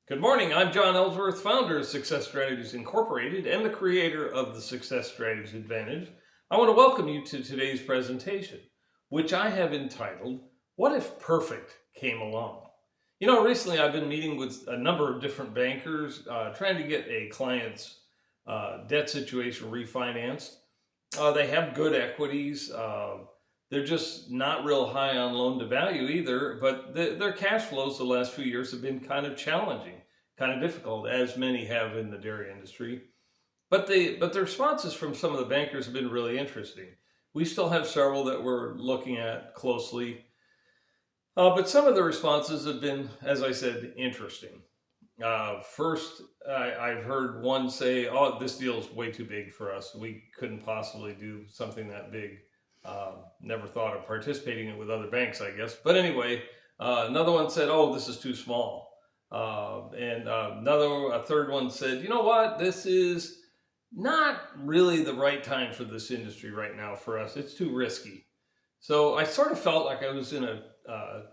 Good morning. I'm John Ellsworth, founder of Success Strategies Incorporated and the creator of the Success Strategies Advantage. I want to welcome you to today's presentation, which I have entitled, What If Perfect Came Along? Recently I've been meeting with a number of different bankers trying to get a client's debt situation refinanced. They have good equities. They're just not real high on loan to value either, but their cash flows the last few years have been kind of challenging, kind of difficult, as many have in the dairy industry. But the responses from some of the bankers have been really interesting. We still have several that we're looking at closely, but some of the responses have been, as I said, interesting. First, I've heard one say, "Oh, this deal's way too big for us. We couldn't possibly do something that big." Never thought of participating in it with other banks, I guess. But anyway, another one said, "Oh, this is too small." A third one said, "You know what? This is not really the right time for this industry right now for us. It's too risky." So I sort of felt like I was in a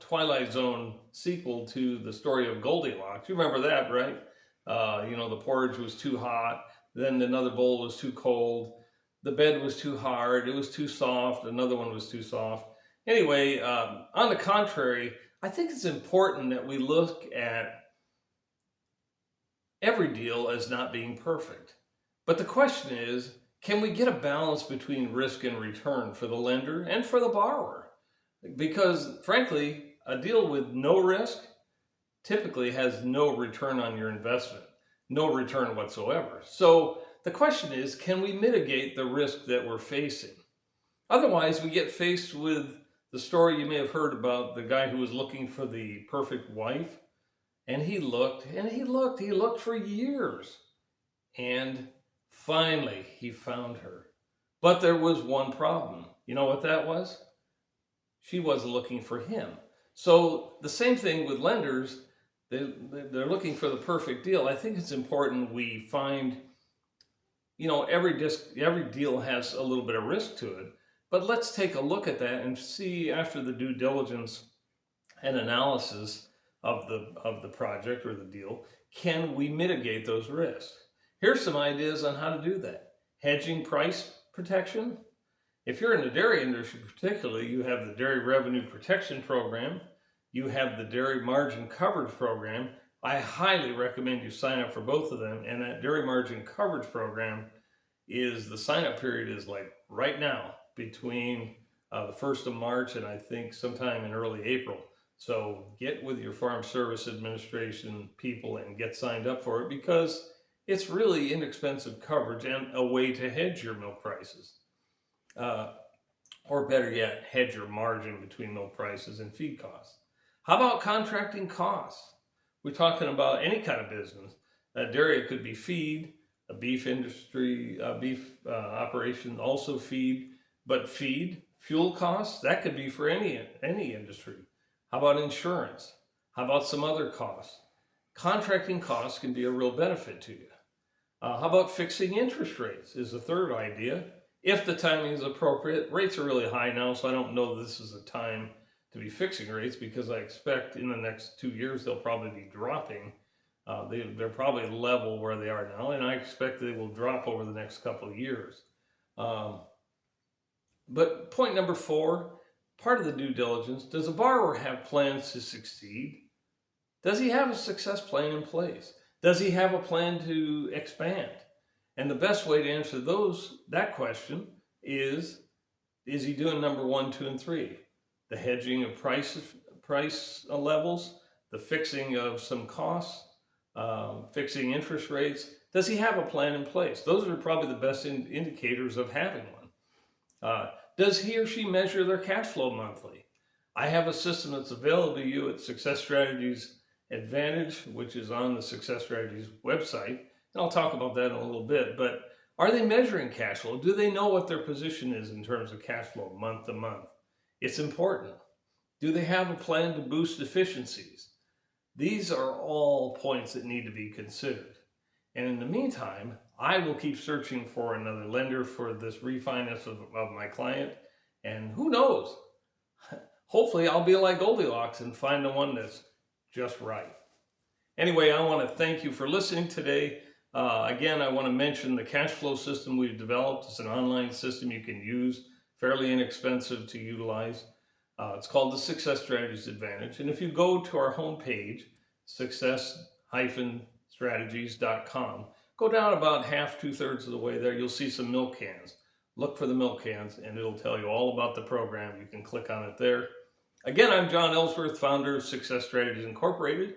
Twilight Zone sequel to the story of Goldilocks. You remember that, right? The porridge was too hot, then another bowl was too cold, the bed was too hard, it was too soft, another one was too soft. Anyway, on the contrary, I think it's important that we look at every deal as not being perfect. But the question is, can we get a balance between risk and return for the lender and for the borrower? Because frankly, a deal with no risk typically has no return on your investment, no return whatsoever. So the question is, can we mitigate the risk that we're facing? Otherwise, we get faced with the story you may have heard about the guy who was looking for the perfect wife. And he looked and he looked for years. And finally, he found her. But there was one problem. You know what that was? She wasn't looking for him. So the same thing with lenders, they're looking for the perfect deal. I think it's important we find, every deal has a little bit of risk to it. But let's take a look at that and see, after the due diligence and analysis of the project or the deal, can we mitigate those risks? Here's some ideas on how to do that. Hedging price protection. If you're in the dairy industry particularly, you have the Dairy Revenue Protection Program, you have the Dairy Margin Coverage Program. I highly recommend you sign up for both of them, and that Dairy Margin Coverage Program the sign-up period is like right now, between the 1st of March and I think sometime in early April. So get with your Farm Service Administration people and get signed up for it, because it's really inexpensive coverage and a way to hedge your milk prices. Or better yet, hedge your margin between milk prices and feed costs. How about contracting costs? We're talking about any kind of business. Dairy, it could be feed, a beef industry, beef operation, also feed. But feed, fuel costs, that could be for any industry. How about insurance? How about some other costs? Contracting costs can be a real benefit to you. How about fixing interest rates is a third idea. If the timing is appropriate, rates are really high now, so I don't know this is a time to be fixing rates, because I expect in the next 2 years they'll probably be dropping. They're probably level where they are now, and I expect they will drop over the next couple of years. But point number 4, part of the due diligence, does a borrower have plans to succeed? Does he have a success plan in place? Does he have a plan to expand? And the best way to answer that question is he doing number 1, 2, and 3? The hedging of price levels, the fixing of some costs, fixing interest rates. Does he have a plan in place? Those are probably the best indicators of having one. Does he or she measure their cash flow monthly? I have a system that's available to you at Success Strategies Advantage, which is on the Success Strategies website. And I'll talk about that in a little bit. But are they measuring cash flow? Do they know what their position is in terms of cash flow month to month? It's important. Do they have a plan to boost efficiencies? These are all points that need to be considered. And in the meantime, I will keep searching for another lender for this refinance of my client. And who knows? Hopefully I'll be like Goldilocks and find the one that's just right. Anyway, I want to thank you for listening today. Again, I want to mention the cash flow system we've developed. It's an online system you can use, fairly inexpensive to utilize. It's called the Success Strategies Advantage. And if you go to our homepage, success-strategies.com, go down about half, 2/3 of the way there, you'll see some milk cans. Look for the milk cans, and it'll tell you all about the program. You can click on it there. Again, I'm John Ellsworth, founder of Success Strategies Incorporated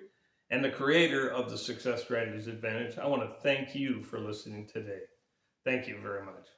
and the creator of the Success Strategies Advantage. I want to thank you for listening today. Thank you very much.